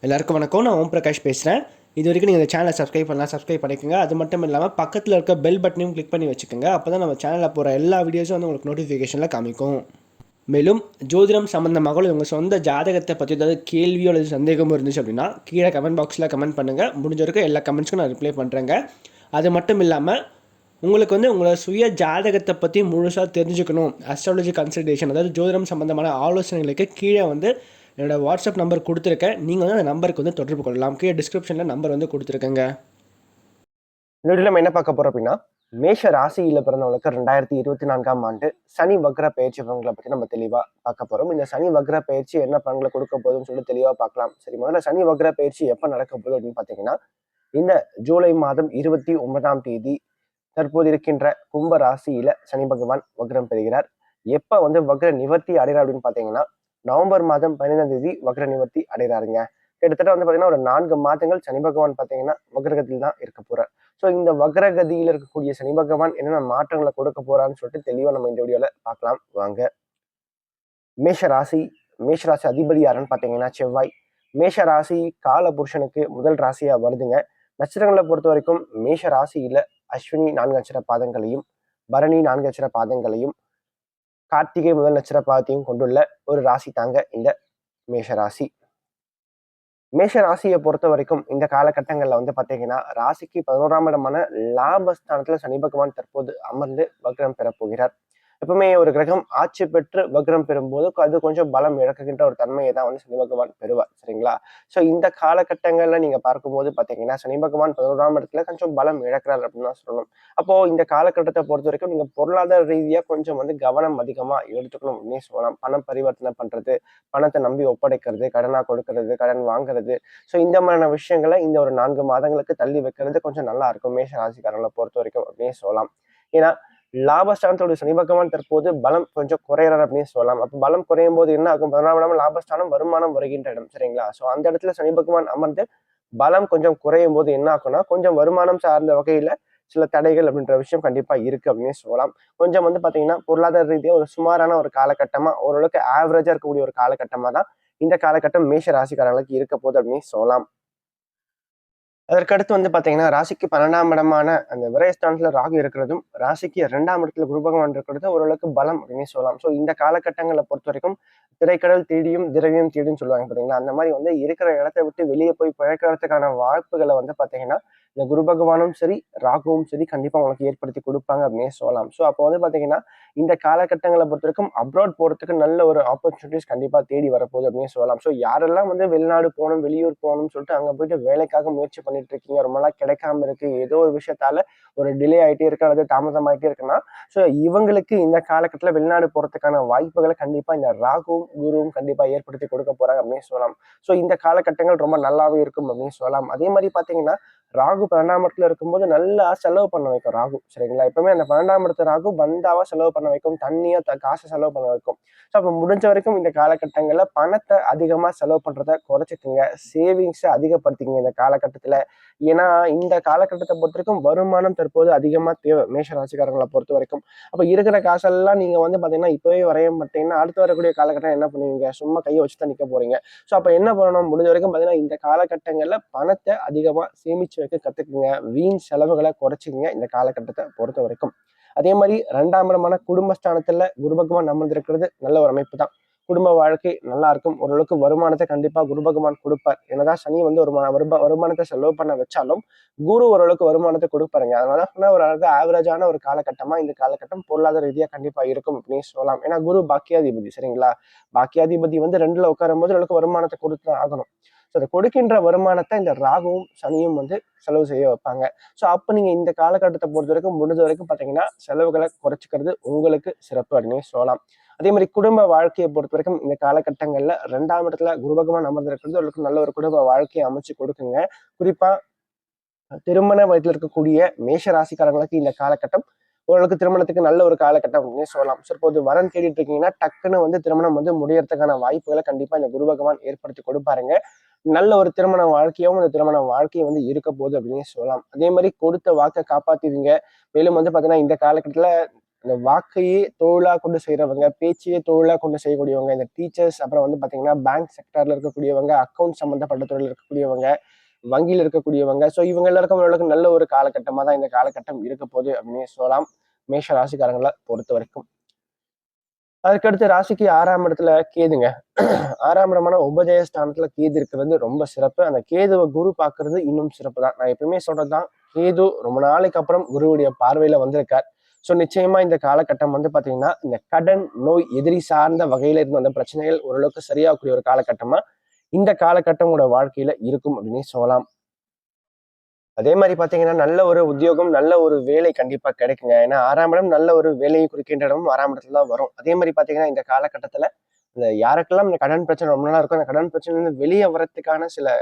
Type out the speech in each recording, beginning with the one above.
எல்லாருக்கும் வணக்கம். நான் ஓம் பிரகாஷ் பேசுகிறேன். இது வரைக்கும் நீங்கள் இந்த சேனலை சப்ஸ்கிரைப் பண்ணிக்கோங்க. அது மட்டும் இல்லாமல் பக்கத்தில் இருக்க பெல் பட்டனையும் கிளிக் பண்ணி வச்சுக்கோங்க. அப்போ தான் நம்ம சேனலில் போகிற எல்லா வீடியோஸும் வந்து உங்களுக்கு நோட்டிஃபிகேஷனில் காமிக்கும். மேலும் ஜோதிடம் சம்மந்தமாக உங்கள் சொந்த ஜாதகத்தை பற்றி ஏதாவது கேள்வியோ அல்லது சந்தேகமோ இருந்துச்சு அப்படின்னா கீழே கமெண்ட் பாக்ஸில் கமெண்ட் பண்ணுங்கள். முடிஞ்ச வரைக்கும் எல்லா கமெண்ட்ஸ்க்கும் நான் ரிப்ளை பண்ணுறேங்க. அது மட்டும் இல்லாமல் உங்களுக்கு வந்து உங்களோட சுய ஜாதகத்தை பற்றி முழுசாக தெரிஞ்சுக்கணும், அஸ்ட்ராலஜி கன்சல்டேஷன் அதாவது ஜோதிடம் சம்மந்தமான ஆலோசனைகளுக்கு கீழே வந்து என்னோடய வாட்ஸ்அப் நம்பர் கொடுத்துருக்கேன். நீங்கள் வந்து அந்த நம்பருக்கு வந்து தொடர்பு கொள்ளலாம். கீழே டிஸ்கிரிப்ஷனில் நம்பர் வந்து கொடுத்துருக்கேங்க. இந்த வீடியோ நம்ம என்ன பார்க்க போறோம் அப்படின்னா, மேஷ ராசியில பிறந்தவங்களுக்கு 2024ஆம் ஆண்டு சனி வக்ர பயிற்சி பலன்களை பற்றி நம்ம தெளிவா பார்க்க போறோம். இந்த சனி வக்ர பயிற்சி என்ன பலன்களை கொடுக்க போகுதுன்னு சொல்லிட்டு தெளிவா பார்க்கலாம். சரி, முதல்ல சனி வக்ர பயிற்சி எப்ப நடக்க போகுது அப்படின்னு பார்த்தீங்கன்னா, இந்த ஜூலை மாதம் 29ஆம் தேதி தற்போது இருக்கின்ற கும்ப ராசியில சனி பகவான் வக்ரம் பெறுகிறார். எப்ப வந்து வக்ர நிவர்த்தி அடைகிறார் அப்படின்னு பார்த்தீங்கன்னா, நவம்பர் மாதம் 15ஆம் தேதி வக்ர நிவர்த்தி அடைகிறாருங்க. கிட்டத்தட்ட வந்து பார்த்தீங்கன்னா ஒரு 4 மாதங்கள் சனி பகவான் பார்த்தீங்கன்னா வக்ரகத்தில் தான் இருக்க போறார். ஸோ இந்த வக்ரகதியில் இருக்கக்கூடிய சனி பகவான் என்னென்ன மாற்றங்களை கொடுக்க போறான்னு சொல்லிட்டு தெளிவா நம்ம இந்த வீடியோல பார்க்கலாம் வாங்க. மேஷராசி மேஷராசி அதிபதி யாருன்னு பார்த்தீங்கன்னா செவ்வாய். மேஷராசி கால புருஷனுக்கு முதல் ராசியா வருதுங்க. நட்சத்திரங்களை பொறுத்த வரைக்கும் மேஷ ராசியில அஸ்வினி 4 நட்சத்திர பாதங்களையும், பரணி 4 நட்சத்திர பாதங்களையும், கார்த்திகை முதல் நட்சத்திர பாதத்தையும் கொண்டுள்ள ஒரு ராசி தாங்க இந்த மேஷ ராசி. மேஷ ராசியை பொறுத்த வரைக்கும் இந்த காலகட்டங்கள்ல வந்து பாத்தீங்கன்னா ராசிக்கு 11ஆம் இடமான லாபஸ்தானத்துல சனி பகவான் தற்போது அமர்ந்து வக்ரம் பெறப்போகிறார். எப்பவுமே ஒரு கிரகம் ஆட்சி பெற்று வக்ரம் பெறும்போது அது கொஞ்சம் பலம் இழக்குகின்ற ஒரு தன்மையை தான் வந்து சனி பகவான் பெறுவார். சரிங்களா? ஸோ இந்த காலகட்டங்கள்ல நீங்க பார்க்கும்போது பாத்தீங்கன்னா சனி பகவான் 11ஆம் இடத்துல கொஞ்சம் பலம் இழக்கிறார் அப்படின்னு தான் சொல்லணும். அப்போ இந்த காலகட்டத்தை பொறுத்த வரைக்கும் நீங்க பொருளாதார ரீதியா கொஞ்சம் வந்து கவனம் அதிகமா எடுத்துக்கணும் அப்படின்னு சொல்லலாம். பணம் பரிவர்த்தனை பண்றது, பணத்தை நம்பி ஒப்படைக்கிறது, கடனா கொடுக்கறது, கடன் வாங்குறது, ஸோ இந்த மாதிரியான விஷயங்களை இந்த ஒரு 4 மாதங்களுக்கு தள்ளி வைக்கிறது கொஞ்சம் நல்லா இருக்கும் மேஷ ராசிக்காரங்களை பொறுத்த வரைக்கும் அப்படின்னு சொல்லலாம். ஏன்னா லாபஸ்தானத்தோட சனி பகவான் தற்போது பலம் கொஞ்சம் குறையறார் அப்படின்னு சொல்லலாம். அப்ப பலம் குறையும் போது என்ன ஆகும்? 11ஆம் இடம் லாபஸ்தானம் வருமானம் வருகின்ற இடம். சரிங்களா? சோ அந்த இடத்துல சனி பகவான் அமர்ந்து பலம் கொஞ்சம் குறையும் போது என்ன ஆகும்னா கொஞ்சம் வருமானம் சார்ந்த வகையில சில தடைகள் அப்படின்ற விஷயம் கண்டிப்பா இருக்கு அப்படின்னு சொல்லலாம். கொஞ்சம் வந்து பாத்தீங்கன்னா பொருளாதார ரீதியா ஒரு சுமாரான ஒரு காலகட்டமா, ஓரளவுக்கு ஆவரேஜா இருக்கக்கூடிய ஒரு காலகட்டமா தான் இந்த காலகட்டம் மேஷ ராசிக்காரங்களுக்கு இருக்க போகுது அப்படின்னு சொல்லலாம். அதற்கடுத்து வந்து பாத்தீங்கன்னா ராசிக்கு 12ஆம் இடமான அந்த விரயஸ்தானத்துல ராகு இருக்கிறதும், ராசிக்கு 2ஆம் இடத்துல குரு பகவான் இருக்கிறது ஓரளவுக்கு பலம் அப்படின்னு சொல்லலாம். ஸோ இந்த காலகட்டங்களை பொறுத்த வரைக்கும் திரைக்கடல் தேடியும் திரவியம் தேடியும் சொல்லுவாங்க பாத்தீங்களா, அந்த மாதிரி வந்து இருக்கிற இடத்தை விட்டு வெளியே போய் பிழைக்கிறதுக்கான வாய்ப்புகளை வந்து பாத்தீங்கன்னா இந்த குரு பகவானும் சரி ராகுவும் சரி கண்டிப்பா உங்களுக்கு ஏற்படுத்தி கொடுப்பாங்க அப்படின்னு சொல்லலாம். ஸோ அப்போ வந்து பாத்தீங்கன்னா இந்த காலகட்டங்களை பொறுத்த வரைக்கும் அப்ராட் போறதுக்கு நல்ல ஒரு ஆப்பர்ச்சுனிட்டிஸ் கண்டிப்பா தேடி வரப்போகுது அப்படின்னு சொல்லலாம். ஸோ யாரெல்லாம் வந்து வெளிநாடு போகணும், வெளியூர் போகணும்னு சொல்லிட்டு அங்க போயிட்டு வேலைக்காக முயற்சி பண்ணிட்டு இருக்கீங்க, ரொம்ப நாள் கிடைக்காம இருக்கு, ஏதோ ஒரு விஷயத்தால ஒரு டிலே ஆயிட்டே இருக்கு அல்லது தாமதம் ஆயிட்டே இருக்குன்னா, ஸோ இவங்களுக்கு இந்த காலகட்டத்தில் வெளிநாடு போறதுக்கான வாய்ப்புகளை கண்டிப்பா இந்த ராகுவும் குருவும் கண்டிப்பா ஏற்படுத்தி கொடுக்க போறாங்க அப்படின்னு சொல்லலாம். ஸோ இந்த காலகட்டங்கள் ரொம்ப நல்லாவே இருக்கும் அப்படின்னு சொல்லலாம். அதே மாதிரி பாத்தீங்கன்னா ராகு 12ஆம் இடத்துல இருக்கும்போது நல்லா செலவு பண்ண வைக்கும் ராகு. சரிங்களா? எப்பவுமே அந்த 12ஆம் இடத்து ராகு பந்தாவா செலவு பண்ண வைக்கும், தண்ணியா காசை செலவு பண்ண வைக்கும். ஸோ அப்ப முடிஞ்ச வரைக்கும் இந்த காலகட்டங்கள்ல பணத்தை அதிகமா செலவு பண்றதை குறைச்சிக்கங்க, சேவிங்ஸை அதிகப்படுத்திக்கங்க இந்த காலகட்டத்துல. ஏன்னா இந்த காலகட்டத்தை பொறுத்த வரைக்கும் வருமானம் தற்போது அதிகமா தேவை மேஷ ராசிக்காரங்களை பொறுத்த வரைக்கும். அப்ப இருக்கிற காசெல்லாம் நீங்க வந்து பாத்தீங்கன்னா இப்பவே வரைய மாட்டீங்கன்னா அடுத்து வரக்கூடிய காலகட்டம் என்ன பண்ணுவீங்க? சும்மா கையை வச்சு தான் நிக்க போறீங்க. ஸோ அப்ப என்ன பண்ணணும்? முடிஞ்ச வரைக்கும் பாத்தீங்கன்னா இந்த காலகட்டங்கள்ல பணத்தை அதிகமா சேமிச்சு வைக்க கத்துக்குங்க. வீண் செலவுகளை குறைச்சிக்கங்க இந்த காலகட்டத்தை பொறுத்த வரைக்கும். அதே மாதிரி 2ஆம் இடமான குடும்பஸ்தானத்துல குரு பகவான் அமர்ந்திருக்கிறது நல்ல ஒரு அமைப்பு தான். குடும்ப வாழ்க்கை நல்லா இருக்கும். ஓரளவுக்கு வருமானத்தை கண்டிப்பா குரு பகவான் கொடுப்பார். என்னதான் சனி வந்து ஒரு வருமானத்தை செலவு பண்ண வச்சாலும் குரு ஓரளவுக்கு வருமானத்தை கொடுப்பாருங்க. அதனால சொன்னா ஒரு அளவுக்கு ஆவரேஜான ஒரு காலகட்டமா இந்த காலகட்டம் பொருளாதார ரீதியா கண்டிப்பா இருக்கும் அப்படின்னு சொல்லலாம். ஏன்னா குரு பாக்கியாதிபதி. சரிங்களா? பாக்கியாதிபதி வந்து 2ல உட்காரும் போது ஓரளவுக்கு வருமானத்தை கொடுத்து ஆகணும். ஸோ அதை கொடுக்கின்ற வருமானத்தை இந்த ராகுவும் சனியும் வந்து செலவு செய்ய வைப்பாங்க. ஸோ அப்போ நீங்க இந்த காலகட்டத்தை பொறுத்த வரைக்கும் முடிஞ்ச வரைக்கும் பார்த்தீங்கன்னா செலவுகளை குறைச்சிக்கிறது உங்களுக்கு சிறப்பு அப்படின்னு சொல்லலாம். அதே மாதிரி குடும்ப வாழ்க்கையை பொறுத்த வரைக்கும் இந்த காலகட்டங்கள்ல 2ஆம் இடத்துல குரு பகவான் அமர்ந்திருக்கிறது அவர்களுக்கு நல்ல ஒரு குடும்ப வாழ்க்கையை அமைச்சு கொடுக்குங்க. குறிப்பா திருமண வயதுல இருக்கக்கூடிய மேஷ ராசிக்காரங்களுக்கு இந்த காலகட்டம் ஓரளவுக்கு திருமணத்துக்கு நல்ல ஒரு காலகட்டம் அப்படின்னு சொல்லலாம். ஸோ இப்போது வரன் தேடிட்டு இருக்கீங்கன்னா டக்குன்னு வந்து திருமணம் வந்து முடியறதுக்கான வாய்ப்புகளை கண்டிப்பா இந்த குரு பகவான் ஏற்படுத்தி கொடுப்பாருங்க. நல்ல ஒரு திருமண வாழ்க்கையும் அந்த திருமண வாழ்க்கையை வந்து இருக்க போகுது அப்படின்னு சொல்லலாம். அதே மாதிரி கொடுத்த வாக்கை காப்பாத்திடுவீங்க. மேலும் வந்து பாத்தீங்கன்னா இந்த காலகட்டத்துல அந்த வாக்கையே தொழிலா கொண்டு செய்யறவங்க, பேச்சையே தொழிலா கொண்டு செய்யக்கூடியவங்க, இந்த டீச்சர்ஸ், அப்புறம் வந்து பாத்தீங்கன்னா பேங்க் செக்டர்ல இருக்கக்கூடியவங்க, அக்கௌண்ட் சம்பந்தப்பட்ட துறையில இருக்கக்கூடியவங்க, வங்கியில் இருக்கக்கூடியவங்க. ஸோ இவங்க எல்லாருக்கும் ஓரளவுக்கு நல்ல ஒரு காலகட்டமா தான் இந்த காலகட்டம் இருக்க போகுது அப்படின்னே சொல்லலாம், மேஷ ராசிக்காரங்களை பொறுத்த வரைக்கும். அதுக்கடுத்து ராசிக்கு 6ஆம் இடத்துல கேதுங்க. 6ஆம் இடமான உபஜய ஸ்தானத்துல கேது இருக்கிறது ரொம்ப சிறப்பு. அந்த கேதுவை குரு பார்க்கிறது இன்னும் சிறப்பு தான். நான் எப்பவுமே சொல்றதுதான், கேது ரொம்ப நாளைக்கு அப்புறம் குருவுடைய பார்வையில வந்திருக்கார். ஸோ நிச்சயமா இந்த காலகட்டம் வந்து பாத்தீங்கன்னா, இந்த கடன், நோய், எதிரி சார்ந்த வகையில இருந்து வந்த பிரச்சனைகள் ஓரளவுக்கு சரியாகக்கூடிய ஒரு காலகட்டமா இந்த காலகட்டம் உங்களோட வாழ்க்கையில இருக்கும் அப்படின்னே சொல்லலாம். அதே மாதிரி பாத்தீங்கன்னா, நல்ல ஒரு உத்தியோகம், நல்ல ஒரு வேலை கண்டிப்பா கிடைக்குங்க. ஏன்னா 6ஆம் இடம் நல்ல ஒரு வேலையை குறிக்கின்ற இடமும் 6ஆம் இடத்துல தான் வரும். அதே மாதிரி பாத்தீங்கன்னா, இந்த காலகட்டத்துல இந்த யாருக்கெல்லாம் இந்த கடன் பிரச்சனை ரொம்ப நாளா இருக்கோ, அந்த கடன் பிரச்சனையிலிருந்து வெளியே வர்றதுக்கான சில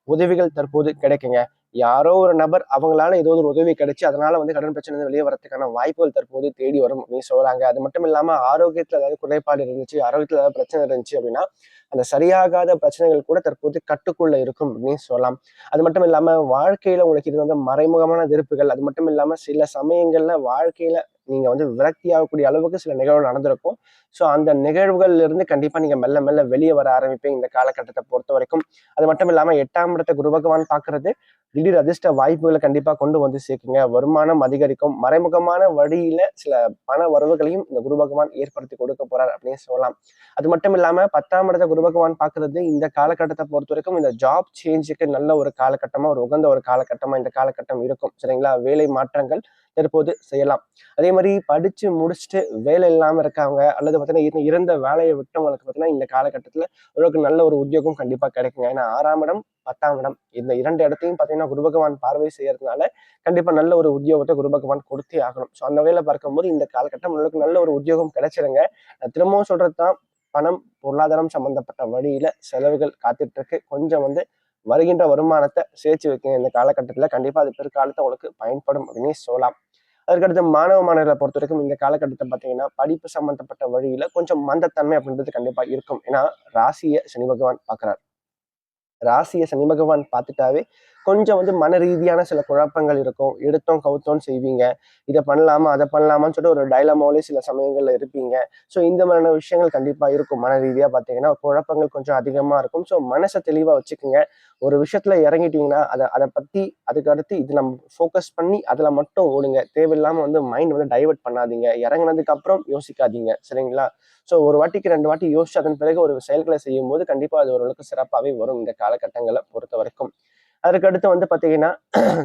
உதவிகள் தற்போது கிடைக்குங்க. யாரோ ஒரு நபர் அவங்களால ஏதோ ஒரு உதவி கிடைச்சு அதனால வந்து கடன் பிரச்சனை வெளியே வரதுக்கான வாய்ப்புகள் தற்போது தேடி வரும் அப்படின்னு சொல்றாங்க. அது மட்டும் இல்லாம ஆரோக்கியத்துல ஏதாவது குறைபாடு இருந்துச்சு, ஆரோக்கியத்துல ஏதாவது பிரச்சனை இருந்துச்சு அப்படின்னா அந்த சரியாகாத பிரச்சனைகள் கூட தற்போது கட்டுக்குள்ள இருக்கும் அப்படின்னு சொல்லலாம். அது மட்டும் இல்லாம வாழ்க்கையில உங்களுக்கு இது வந்து மறைமுகமான வெறுப்புகள், அது மட்டும் இல்லாம சில சமயங்கள்ல வாழ்க்கையில நீங்க வந்து விரக்தி ஆகக்கூடிய அளவுக்கு சில நிகழ்வுகள் நடந்திருக்கும். ஸோ அந்த நிகழ்வுகள்ல இருந்து கண்டிப்பா நீங்க மெல்ல மெல்ல வெளியே வர ஆரம்பிப்பீங்க இந்த காலகட்டத்தை பொறுத்த வரைக்கும். அது மட்டும் இல்லாம 8ஆம் இடத்தை குரு பகவான் பார்க்கிறது திடீர் அதிர்ஷ்ட வாய்ப்புகளை கண்டிப்பா கொண்டு வந்து சேர்க்குங்க. வருமானம் அதிகரிக்கும். மறைமுகமான வழியில சில பண வரவுகளையும் இந்த குரு பகவான் ஏற்படுத்தி கொடுக்க போறார் அப்படின்னு சொல்லலாம். அது மட்டும் இல்லாம 10ஆம் இடத்தை குரு பகவான் பார்க்கிறது இந்த காலகட்டத்தை பொறுத்த வரைக்கும் இந்த ஜாப் சேஞ்சுக்கு நல்ல ஒரு காலகட்டமா, ஒரு உகந்த ஒரு காலகட்டமா இந்த காலகட்டம் இருக்கும். சரிங்களா? வேலை மாற்றங்கள் தற்போது செய்யலாம். அதே மாதிரி படிச்சு முடிச்சுட்டு வேலை இல்லாம இருக்காங்க, அல்லது பார்த்தீங்கன்னா இறந்த வேலையை விட்டவங்களுக்கு பார்த்தீங்கன்னா இந்த காலகட்டத்துல ஓரளவுக்கு நல்ல ஒரு உத்தியோகம் கண்டிப்பா கிடைக்குங்க. ஏன்னா 6ஆம் இடம், 10ஆம் இடம் இந்த 2 இடத்தையும் பார்த்தீங்கன்னா குரு பகவான் பார்வை செய்யறதுனால கண்டிப்பா நல்ல ஒரு உத்தியோகத்தை குரு பகவான் கொடுத்தே ஆகணும். ஸோ அந்த வகையில பார்க்கும்போது இந்த காலகட்டம் ஓரளவுக்கு நல்ல ஒரு உத்தியோகம் கிடைச்சிருங்க. நான் திரும்பவும் சொல்றதுதான், பணம், பொருளாதாரம் சம்பந்தப்பட்ட வழியில செலவுகள் காத்துட்டு இருக்கு. கொஞ்சம் வந்து வருகின்ற வருமானத்தை சேர்த்து வைக்கங்க இந்த காலகட்டத்துல. கண்டிப்பா அது பிற்காலத்துல உங்களுக்கு பயன்படும் அப்படின்னே சொல்லலாம். அதுக்கடுத்து மாணவ மாணவர்களை பொறுத்த வரைக்கும் இந்த காலகட்டத்தை பார்த்தீங்கன்னா படிப்பு சம்பந்தப்பட்ட வழியில கொஞ்சம் மந்தத்தன்மை அப்படின்றது கண்டிப்பா இருக்கும். ஏன்னா ராசியை சனி பகவான் பார்க்கிறார். ராசியை சனி பகவான் பார்த்துட்டாவே கொஞ்சம் வந்து மன ரீதியான சில குழப்பங்கள் இருக்கும். எடுத்தோம் கவுத்தோன்னு செய்வீங்க. இதை பண்ணலாமா அதை பண்ணலாமான்னு சொல்லிட்டு ஒரு டைலமாவிலே சில சமயங்கள்ல இருப்பீங்க. ஸோ இந்த மாதிரியான விஷயங்கள் கண்டிப்பா இருக்கும். மன ரீதியா பார்த்தீங்கன்னா குழப்பங்கள் கொஞ்சம் அதிகமா இருக்கும். ஸோ மனசை தெளிவா வச்சுக்கோங்க. ஒரு விஷயத்துல இறங்கிட்டீங்கன்னா அதை பத்தி அதுக்கு அடுத்து இதுல ஃபோக்கஸ் பண்ணி அதுல மட்டும் ஓடுங்க. தேவையில்லாம வந்து மைண்ட் வந்து டைவர்ட் பண்ணாதீங்க. இறங்குனதுக்கு அப்புறம் யோசிக்காதீங்க. சரிங்களா? ஸோ ஒரு வாட்டிக்கு 2 வாட்டி யோசிச்சு அதன் பிறகு ஒரு செயல்களை செய்யும் போது கண்டிப்பா அது ஓரளவுக்கு சிறப்பாகவே வரும் இந்த காலகட்டங்களை பொறுத்த வரைக்கும். அதுக்கடுத்து வந்து பாத்தீங்கன்னா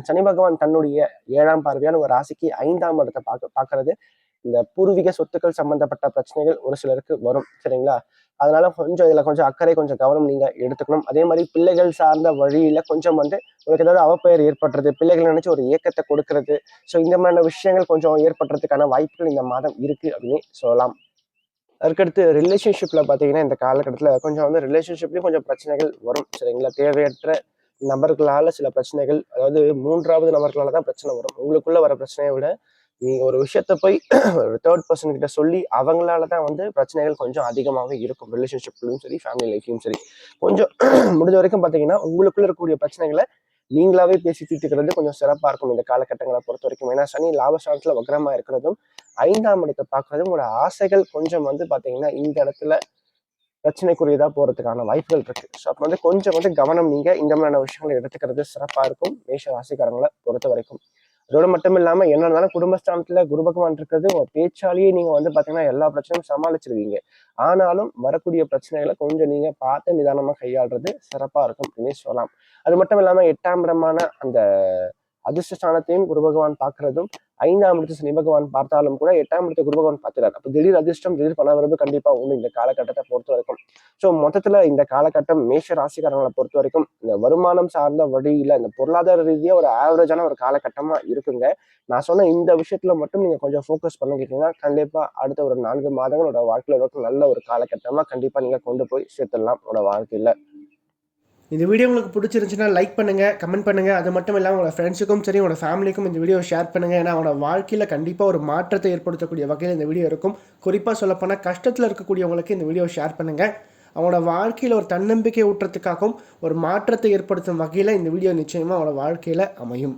சனி பகவான் தன்னுடைய 7ஆம் பார்வையான ஒரு ராசிக்கு 5ஆம் இடத்தை பார்க்கறது இந்த பூர்வீக சொத்துக்கள் சம்பந்தப்பட்ட பிரச்சனைகள் ஒரு சிலருக்கு வரும். சரிங்களா? அதனால கொஞ்சம் இதுல கொஞ்சம் அக்கறை, கொஞ்சம் கவனம் நீங்க எடுத்துக்கணும். அதே மாதிரி பிள்ளைகள் சார்ந்த வழியில கொஞ்சம் வந்து உங்களுக்கு ஏதாவது அவப்பெயர் ஏற்படுறது, பிள்ளைகள் நினைச்சு ஒரு ஏக்கத்தை கொடுக்கறது, ஸோ இந்த மாதிரியான விஷயங்கள் கொஞ்சம் ஏற்படுறதுக்கான வாய்ப்புகள் இந்த மாதம் இருக்கு அப்படின்னு சொல்லலாம். அதுக்கடுத்து ரிலேஷன்ஷிப்ல பாத்தீங்கன்னா இந்த காலகட்டத்துல கொஞ்சம் வந்து ரிலேஷன்ஷிப்லயும் கொஞ்சம் பிரச்சனைகள் வரும். சரிங்களா? தேவையற்ற நபர்களால சில பிரச்சனைகள், அதாவது 3வது நபர்களால தான் பிரச்சனை வரும். உங்களுக்குள்ள வர பிரச்சனையை விட நீங்க ஒரு விஷயத்த போய் ஒரு 3rd பர்சன் கிட்ட சொல்லி அவங்களால தான் வந்து பிரச்சனைகள் கொஞ்சம் அதிகமாகவே இருக்கும். ரிலேஷன்ஷிப்லயும் சரி, ஃபேமிலி லைஃப்லயும் சரி. கொஞ்சம் முடிஞ்ச வரைக்கும் பாத்தீங்கன்னா உங்களுக்குள்ள இருக்கக்கூடிய பிரச்சனைகளை நீங்களாவே பேசி தீர்த்துக்கிறது கொஞ்சம் சிறப்பா இருக்கும் இந்த காலகட்டங்களை பொறுத்த வரைக்கும். ஏன்னா சனி லாபஸ்தானத்துல வக்ரமா இருக்கிறதும் 5ஆம் இடத்தை பார்க்கறதும் உங்களோட ஆசைகள் கொஞ்சம் வந்து பாத்தீங்கன்னா இந்த இடத்துல பிரச்சனைக்குரியதா போறதுக்கான வாய்ப்புகள் இருக்கு. ஸோ அப்போ வந்து கொஞ்சம் வந்து கவனம் நீங்க இந்த மாதிரியான விஷயங்களை எடுத்துக்கிறது சிறப்பா இருக்கும் மேஷ ராசிக்காரங்களை பொறுத்த வரைக்கும். அதோட மட்டும் இல்லாம என்ன இருந்தாலும் குடும்பஸ்தானத்துல குரு பகவான் இருக்கிறது உங்க பேச்சாலேயே நீங்க வந்து பாத்தீங்கன்னா எல்லா பிரச்சனையும் சமாளிச்சிருவீங்க. ஆனாலும் வரக்கூடிய பிரச்சனைகளை கொஞ்சம் நீங்க பார்த்து நிதானமா கையாளுறது சிறப்பா இருக்கும் அப்படின்னு சொல்லலாம். அது மட்டும் இல்லாம 8ஆம் இடமான அந்த அதிர்ஷ்டஸ்தானத்தையும் குரு பகவான் பார்க்கிறதும் 5ஆம் இடத்தை சனி பகவான் பார்த்தாலும் கூட 8ஆம் இடத்தை குரு பகவான் பார்க்கிறார். அப்போ திடீர் அதிர்ஷ்டம், திடீர் பணவரவு கண்டிப்பா உண்டு இந்த காலகட்டத்தை பொறுத்த வரைக்கும். ஸோ மொத்தத்துல இந்த காலகட்டம் மேஷ ராசிக்காரங்களை பொறுத்த வரைக்கும் இந்த வருமானம் சார்ந்த வழியில இந்த பொருளாதார ரீதியா ஒரு ஆவரேஜான ஒரு காலகட்டமா இருக்குங்க. நான் சொன்ன இந்த விஷயத்துல மட்டும் நீங்க கொஞ்சம் ஃபோக்கஸ் பண்ணிக்கிட்டீங்கன்னா கண்டிப்பா அடுத்த ஒரு 4 மாதங்களோட வாழ்க்கையில நல்ல ஒரு காலகட்டமா கண்டிப்பா நீங்க கொண்டு போய் சேர்த்துடலாம் உங்களோட வாழ்க்கையில. இந்த வீடியோ உங்களுக்கு பிடிச்சிருந்துச்சுன்னா லைக் பண்ணுங்கள், கமெண்ட் பண்ணுங்கள். அது மட்டும் இல்லாமல் உங்களோட ஃப்ரெண்ட்ஸுக்கும் சரி, உங்களோட ஃபேமிலிக்கும் இந்த வீடியோ ஷேர் பண்ணுங்கள். ஏன்னா அவங்களோட வாழ்க்கையில் கண்டிப்பாக ஒரு மாற்றத்தை ஏற்படுத்தக்கூடிய வகையில் இந்த வீடியோ இருக்கும். குறிப்பாக சொல்லப்போனால் கஷ்டத்தில் இருக்கக்கூடியவங்களுக்கு இந்த வீடியோ ஷேர் பண்ணுங்கள். அவங்களோட வாழ்க்கையில் ஒரு தன்னம்பிக்கை ஊட்டுறதுக்காகவும் ஒரு மாற்றத்தை ஏற்படுத்தும் வகையில் இந்த வீடியோ நிச்சயமாக அவங்களோட வாழ்க்கையில் அமையும்.